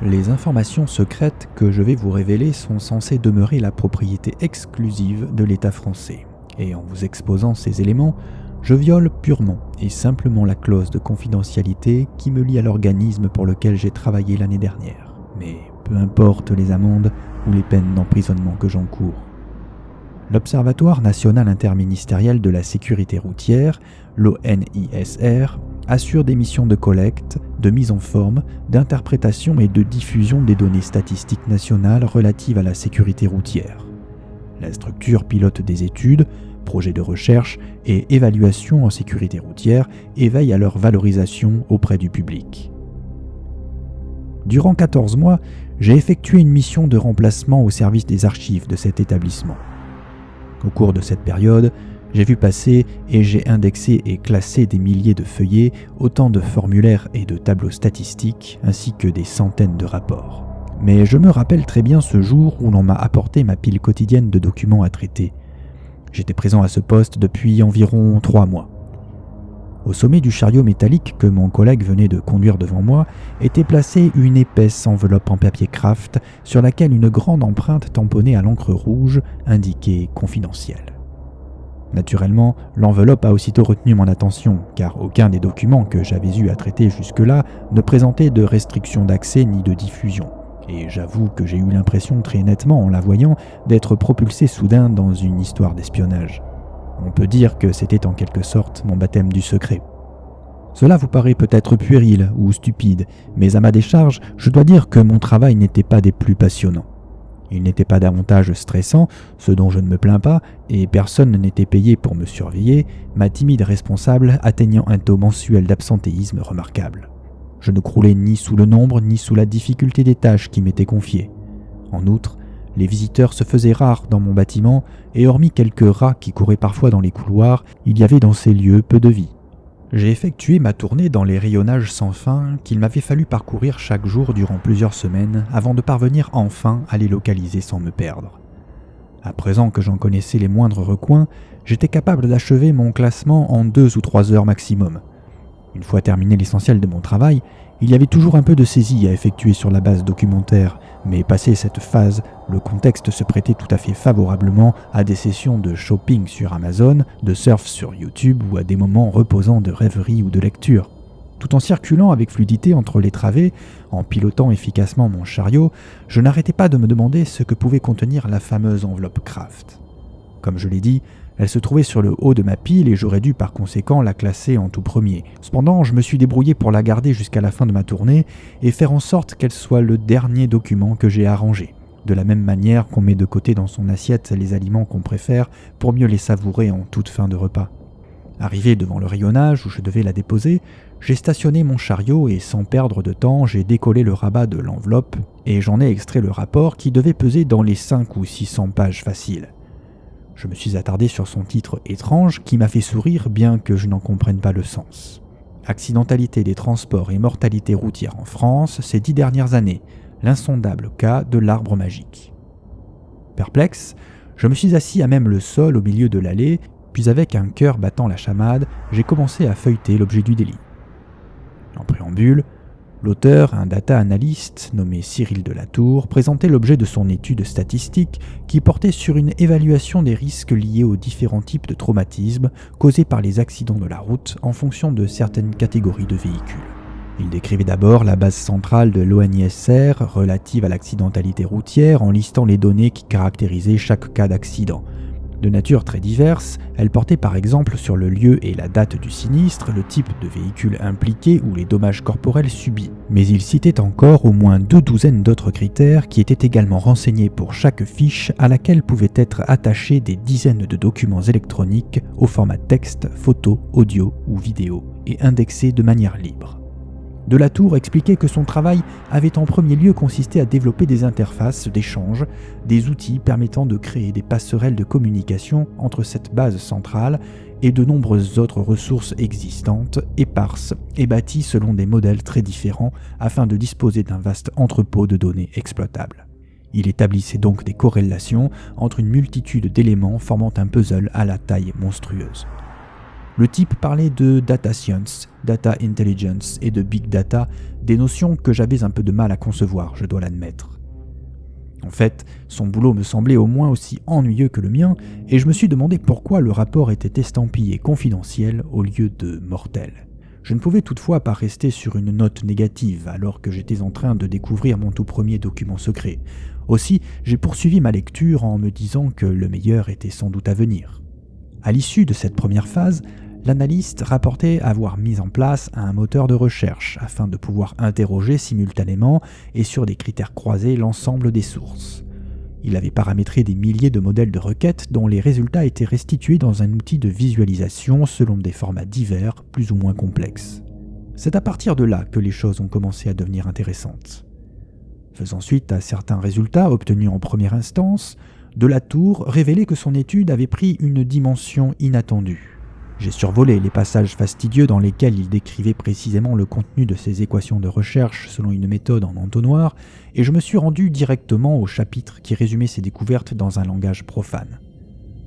Les informations secrètes que je vais vous révéler sont censées demeurer la propriété exclusive de l'État français. Et en vous exposant ces éléments, je viole purement et simplement la clause de confidentialité qui me lie à l'organisme pour lequel j'ai travaillé l'année dernière. Mais peu importe les amendes ou les peines d'emprisonnement que j'encours. L'Observatoire national interministériel de la sécurité routière, l'ONISR, assure des missions de collecte, de mise en forme, d'interprétation et de diffusion des données statistiques nationales relatives à la sécurité routière. La structure pilote des études, projets de recherche et évaluation en sécurité routière et veille à leur valorisation auprès du public. Durant 14 mois, j'ai effectué une mission de remplacement au service des archives de cet établissement. Au cours de cette période, j'ai vu passer et j'ai indexé et classé des milliers de feuillets, autant de formulaires et de tableaux statistiques, ainsi que des centaines de rapports. Mais je me rappelle très bien ce jour où l'on m'a apporté ma pile quotidienne de documents à traiter. J'étais présent à ce poste depuis environ 3 mois. Au sommet du chariot métallique que mon collègue venait de conduire devant moi était placée une épaisse enveloppe en papier kraft sur laquelle une grande empreinte tamponnée à l'encre rouge indiquait « confidentiel ». Naturellement, l'enveloppe a aussitôt retenu mon attention, car aucun des documents que j'avais eu à traiter jusque-là ne présentait de restriction d'accès ni de diffusion. Et j'avoue que j'ai eu l'impression très nettement en la voyant d'être propulsé soudain dans une histoire d'espionnage. On peut dire que c'était en quelque sorte mon baptême du secret. Cela vous paraît peut-être puéril ou stupide, mais à ma décharge, je dois dire que mon travail n'était pas des plus passionnants. Il n'était pas davantage stressant, ce dont je ne me plains pas, et personne n'était payé pour me surveiller, ma timide responsable atteignant un taux mensuel d'absentéisme remarquable. Je ne croulais ni sous le nombre ni sous la difficulté des tâches qui m'étaient confiées. En outre, les visiteurs se faisaient rares dans mon bâtiment, et hormis quelques rats qui couraient parfois dans les couloirs, il y avait dans ces lieux peu de vie. J'ai effectué ma tournée dans les rayonnages sans fin qu'il m'avait fallu parcourir chaque jour durant plusieurs semaines avant de parvenir enfin à les localiser sans me perdre. À présent que j'en connaissais les moindres recoins, j'étais capable d'achever mon classement en 2 ou 3 heures maximum. Une fois terminé l'essentiel de mon travail, il y avait toujours un peu de saisie à effectuer sur la base documentaire, mais passé cette phase, le contexte se prêtait tout à fait favorablement à des sessions de shopping sur Amazon, de surf sur YouTube ou à des moments reposants de rêverie ou de lecture. Tout en circulant avec fluidité entre les travées, en pilotant efficacement mon chariot, je n'arrêtais pas de me demander ce que pouvait contenir la fameuse enveloppe Kraft. Comme je l'ai dit, elle se trouvait sur le haut de ma pile et j'aurais dû par conséquent la classer en tout premier. Cependant, je me suis débrouillé pour la garder jusqu'à la fin de ma tournée et faire en sorte qu'elle soit le dernier document que j'ai arrangé. De la même manière qu'on met de côté dans son assiette les aliments qu'on préfère pour mieux les savourer en toute fin de repas. Arrivé devant le rayonnage où je devais la déposer, j'ai stationné mon chariot et sans perdre de temps, j'ai décollé le rabat de l'enveloppe et j'en ai extrait le rapport qui devait peser dans les 500 ou 600 pages faciles. Je me suis attardé sur son titre étrange qui m'a fait sourire bien que je n'en comprenne pas le sens. Accidentalité des transports et mortalité routière en France ces 10 dernières années, l'insondable cas de l'arbre magique. Perplexe, je me suis assis à même le sol au milieu de l'allée, puis avec un cœur battant la chamade, j'ai commencé à feuilleter l'objet du délit. En préambule, l'auteur, un data analyst nommé Cyril Delatour, présentait l'objet de son étude statistique qui portait sur une évaluation des risques liés aux différents types de traumatismes causés par les accidents de la route en fonction de certaines catégories de véhicules. Il décrivait d'abord la base centrale de l'ONISR relative à l'accidentalité routière en listant les données qui caractérisaient chaque cas d'accident. De nature très diverse, elle portait par exemple sur le lieu et la date du sinistre, le type de véhicule impliqué ou les dommages corporels subis. Mais il citait encore au moins 2 douzaines d'autres critères qui étaient également renseignés pour chaque fiche à laquelle pouvaient être attachés des dizaines de documents électroniques au format texte, photo, audio ou vidéo et indexés de manière libre. Delatour expliquait que son travail avait en premier lieu consisté à développer des interfaces d'échange, des outils permettant de créer des passerelles de communication entre cette base centrale et de nombreuses autres ressources existantes, éparses et bâties selon des modèles très différents afin de disposer d'un vaste entrepôt de données exploitables. Il établissait donc des corrélations entre une multitude d'éléments formant un puzzle à la taille monstrueuse. Le type parlait de data science, data intelligence et de big data, des notions que j'avais un peu de mal à concevoir, je dois l'admettre. En fait, son boulot me semblait au moins aussi ennuyeux que le mien, et je me suis demandé pourquoi le rapport était estampillé confidentiel au lieu de mortel. Je ne pouvais toutefois pas rester sur une note négative alors que j'étais en train de découvrir mon tout premier document secret. Aussi, j'ai poursuivi ma lecture en me disant que le meilleur était sans doute à venir. À l'issue de cette première phase, l'analyste rapportait avoir mis en place un moteur de recherche afin de pouvoir interroger simultanément et sur des critères croisés l'ensemble des sources. Il avait paramétré des milliers de modèles de requêtes dont les résultats étaient restitués dans un outil de visualisation selon des formats divers, plus ou moins complexes. C'est à partir de là que les choses ont commencé à devenir intéressantes. Faisant suite à certains résultats obtenus en première instance, Delatour révélait que son étude avait pris une dimension inattendue. J'ai survolé les passages fastidieux dans lesquels il décrivait précisément le contenu de ses équations de recherche selon une méthode en entonnoir, et je me suis rendu directement au chapitre qui résumait ses découvertes dans un langage profane.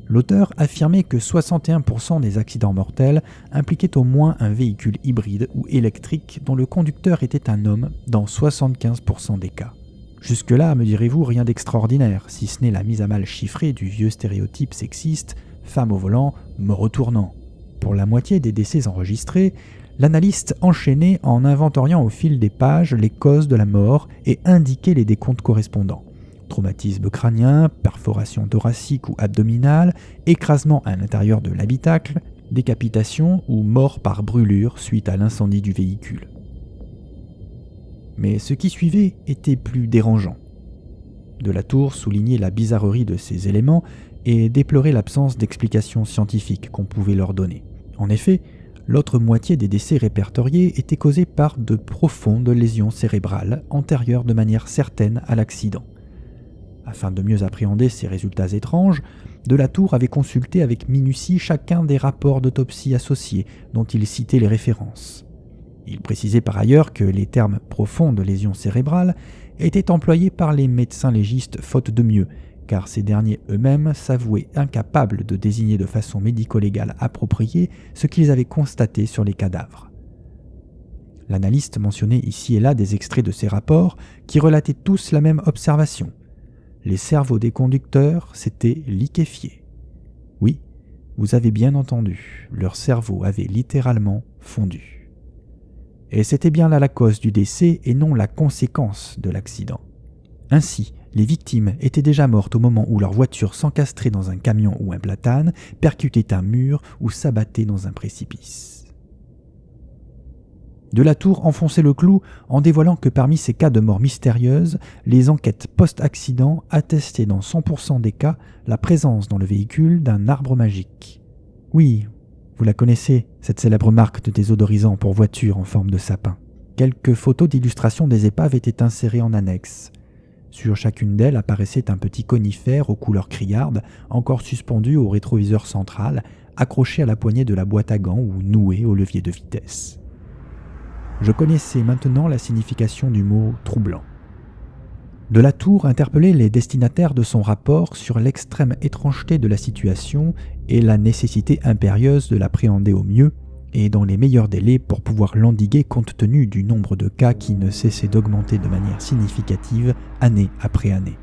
L'auteur affirmait que 61% des accidents mortels impliquaient au moins un véhicule hybride ou électrique dont le conducteur était un homme dans 75% des cas. Jusque-là, me direz-vous, rien d'extraordinaire, si ce n'est la mise à mal chiffrée du vieux stéréotype sexiste « femme au volant, mort au tournant ». Pour la moitié des décès enregistrés, l'analyste enchaînait en inventoriant au fil des pages les causes de la mort et indiquait les décomptes correspondants. Traumatisme crânien, perforation thoracique ou abdominale, écrasement à l'intérieur de l'habitacle, décapitation ou mort par brûlure suite à l'incendie du véhicule. Mais ce qui suivait était plus dérangeant. Delatour soulignait la bizarrerie de ces éléments et déplorait l'absence d'explications scientifiques qu'on pouvait leur donner. En effet, l'autre moitié des décès répertoriés était causée par de profondes lésions cérébrales antérieures de manière certaine à l'accident. Afin de mieux appréhender ces résultats étranges, Delatour avait consulté avec minutie chacun des rapports d'autopsie associés dont il citait les références. Il précisait par ailleurs que les termes « profondes lésions cérébrales » étaient employés par les médecins légistes faute de mieux, car ces derniers eux-mêmes s'avouaient incapables de désigner de façon médico-légale appropriée ce qu'ils avaient constaté sur les cadavres. L'analyste mentionnait ici et là des extraits de ces rapports qui relataient tous la même observation. Les cerveaux des conducteurs s'étaient liquéfiés. Oui, vous avez bien entendu, leur cerveau avait littéralement fondu. Et c'était bien là la cause du décès et non la conséquence de l'accident. Ainsi, les victimes étaient déjà mortes au moment où leur voiture s'encastrait dans un camion ou un platane, percutait un mur ou s'abattait dans un précipice. Delatour enfonçait le clou en dévoilant que parmi ces cas de mort mystérieuse, les enquêtes post-accident attestaient dans 100% des cas la présence dans le véhicule d'un arbre magique. Oui, vous la connaissez, cette célèbre marque de désodorisant pour voiture en forme de sapin. Quelques photos d'illustration des épaves étaient insérées en annexe. Sur chacune d'elles apparaissait un petit conifère aux couleurs criardes, encore suspendu au rétroviseur central, accroché à la poignée de la boîte à gants ou noué au levier de vitesse. Je connaissais maintenant la signification du mot « troublant ». Delatour interpellait les destinataires de son rapport sur l'extrême étrangeté de la situation et la nécessité impérieuse de l'appréhender au mieux et dans les meilleurs délais pour pouvoir l'endiguer compte tenu du nombre de cas qui ne cessait d'augmenter de manière significative année après année.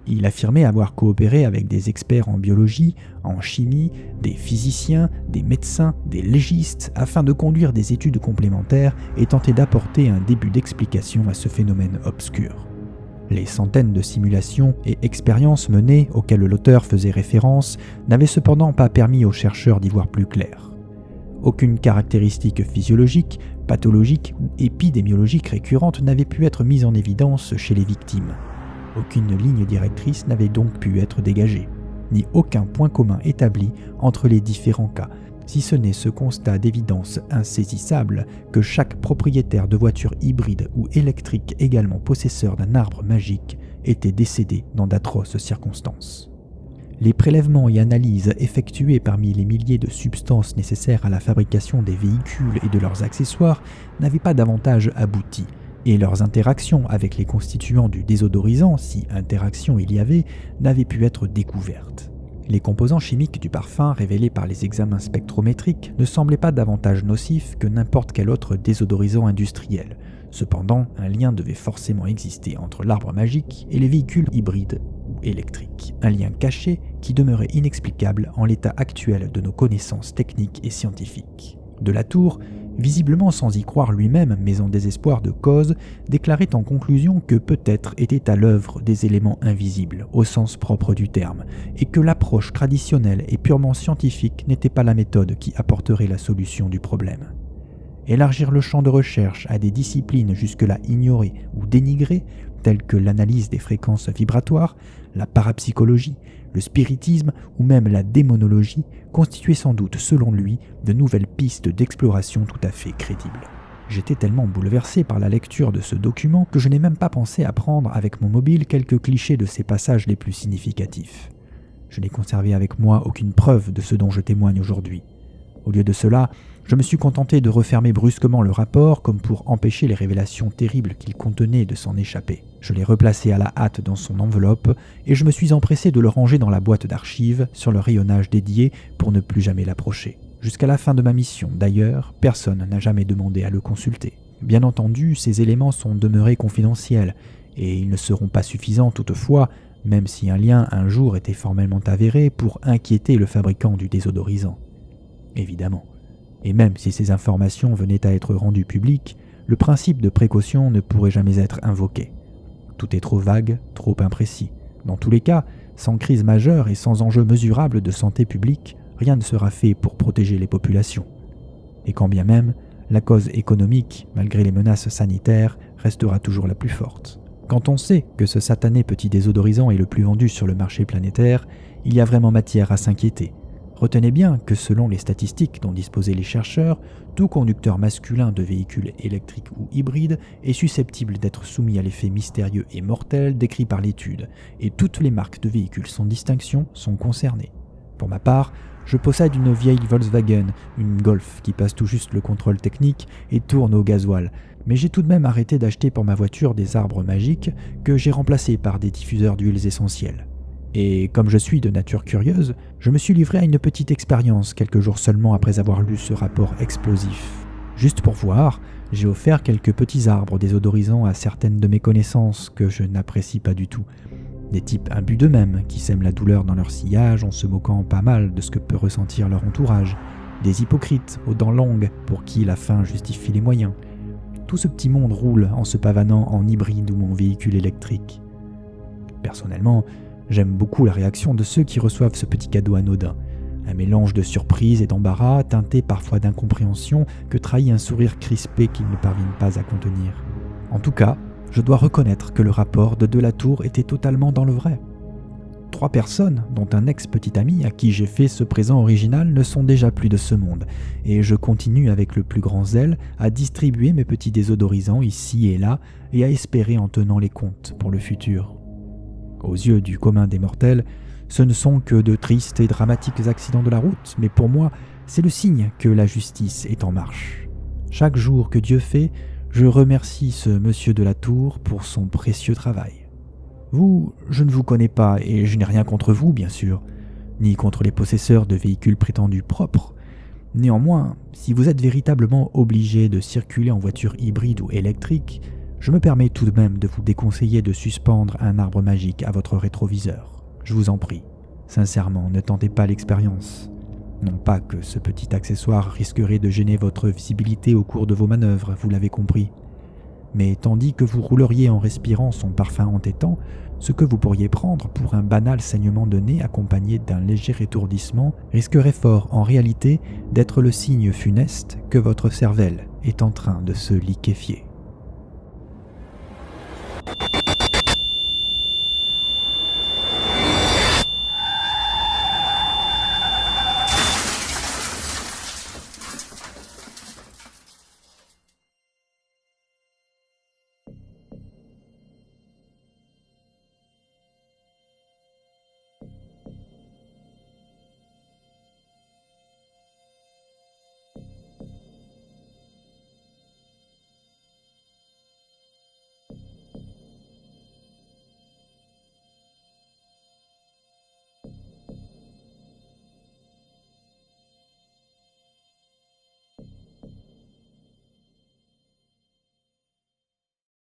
Il affirmait avoir coopéré avec des experts en biologie, en chimie, des physiciens, des médecins, des légistes, afin de conduire des études complémentaires et tenter d'apporter un début d'explication à ce phénomène obscur. Les centaines de simulations et expériences menées auxquelles l'auteur faisait référence n'avaient cependant pas permis aux chercheurs d'y voir plus clair. Aucune caractéristique physiologique, pathologique ou épidémiologique récurrente n'avait pu être mise en évidence chez les victimes. Aucune ligne directrice n'avait donc pu être dégagée, ni aucun point commun établi entre les différents cas, si ce n'est ce constat d'évidence insaisissable que chaque propriétaire de voiture hybride ou électrique également possesseur d'un arbre magique était décédé dans d'atroces circonstances. Les prélèvements et analyses effectués parmi les milliers de substances nécessaires à la fabrication des véhicules et de leurs accessoires n'avaient pas davantage abouti, et leurs interactions avec les constituants du désodorisant, si interaction il y avait, n'avaient pu être découvertes. Les composants chimiques du parfum révélés par les examens spectrométriques ne semblaient pas davantage nocifs que n'importe quel autre désodorisant industriel. Cependant, un lien devait forcément exister entre l'arbre magique et les véhicules hybrides ou électriques. Un lien caché qui demeurait inexplicable en l'état actuel de nos connaissances techniques et scientifiques. De la Tour, visiblement sans y croire lui-même mais en désespoir de cause, déclarait en conclusion que peut-être étaient à l'œuvre des éléments invisibles au sens propre du terme, et que l'approche traditionnelle et purement scientifique n'était pas la méthode qui apporterait la solution du problème. Élargir le champ de recherche à des disciplines jusque-là ignorées ou dénigrées, telles que l'analyse des fréquences vibratoires, la parapsychologie, le spiritisme ou même la démonologie, constituaient sans doute, selon lui, de nouvelles pistes d'exploration tout à fait crédibles. J'étais tellement bouleversé par la lecture de ce document que je n'ai même pas pensé à prendre avec mon mobile quelques clichés de ses passages les plus significatifs. Je n'ai conservé avec moi aucune preuve de ce dont je témoigne aujourd'hui. Au lieu de cela, je me suis contenté de refermer brusquement le rapport comme pour empêcher les révélations terribles qu'il contenait de s'en échapper. Je l'ai replacé à la hâte dans son enveloppe et je me suis empressé de le ranger dans la boîte d'archives sur le rayonnage dédié pour ne plus jamais l'approcher. Jusqu'à la fin de ma mission, d'ailleurs, personne n'a jamais demandé à le consulter. Bien entendu, ces éléments sont demeurés confidentiels et ils ne seront pas suffisants toutefois, même si un lien un jour était formellement avéré pour inquiéter le fabricant du désodorisant. Évidemment. Et même si ces informations venaient à être rendues publiques, le principe de précaution ne pourrait jamais être invoqué. Tout est trop vague, trop imprécis. Dans tous les cas, sans crise majeure et sans enjeu mesurable de santé publique, rien ne sera fait pour protéger les populations. Et quand bien même, la cause économique, malgré les menaces sanitaires, restera toujours la plus forte. Quand on sait que ce satané petit désodorisant est le plus vendu sur le marché planétaire, il y a vraiment matière à s'inquiéter. Retenez bien que selon les statistiques dont disposaient les chercheurs, tout conducteur masculin de véhicules électriques ou hybrides est susceptible d'être soumis à l'effet mystérieux et mortel décrit par l'étude, et toutes les marques de véhicules sans distinction sont concernées. Pour ma part, je possède une vieille Volkswagen, une Golf qui passe tout juste le contrôle technique et tourne au gasoil, mais j'ai tout de même arrêté d'acheter pour ma voiture des arbres magiques que j'ai remplacés par des diffuseurs d'huiles essentielles. Et comme je suis de nature curieuse, je me suis livré à une petite expérience quelques jours seulement après avoir lu ce rapport explosif. Juste pour voir, j'ai offert quelques petits arbres désodorisants à certaines de mes connaissances que je n'apprécie pas du tout. Des types imbus d'eux-mêmes qui sèment la douleur dans leur sillage en se moquant pas mal de ce que peut ressentir leur entourage. Des hypocrites aux dents longues pour qui la fin justifie les moyens. Tout ce petit monde roule en se pavanant en hybride ou en véhicule électrique. Personnellement, j'aime beaucoup la réaction de ceux qui reçoivent ce petit cadeau anodin. Un mélange de surprise et d'embarras, teinté parfois d'incompréhension, que trahit un sourire crispé qu'ils ne parviennent pas à contenir. En tout cas, je dois reconnaître que le rapport de la Tour était totalement dans le vrai. 3 personnes, dont un ex-petit ami à qui j'ai fait ce présent original, ne sont déjà plus de ce monde, et je continue avec le plus grand zèle à distribuer mes petits désodorisants ici et là, et à espérer en tenant les comptes pour le futur. Aux yeux du commun des mortels, ce ne sont que de tristes et dramatiques accidents de la route, mais pour moi, c'est le signe que la justice est en marche. Chaque jour que Dieu fait, je remercie ce monsieur de la Tour pour son précieux travail. Vous, je ne vous connais pas et je n'ai rien contre vous, bien sûr, ni contre les possesseurs de véhicules prétendus propres. Néanmoins, si vous êtes véritablement obligé de circuler en voiture hybride ou électrique, je me permets tout de même de vous déconseiller de suspendre un arbre magique à votre rétroviseur. Je vous en prie, sincèrement, ne tentez pas l'expérience. Non pas que ce petit accessoire risquerait de gêner votre visibilité au cours de vos manœuvres, vous l'avez compris. Mais tandis que vous rouleriez en respirant son parfum entêtant, ce que vous pourriez prendre pour un banal saignement de nez accompagné d'un léger étourdissement risquerait fort en réalité d'être le signe funeste que votre cervelle est en train de se liquéfier.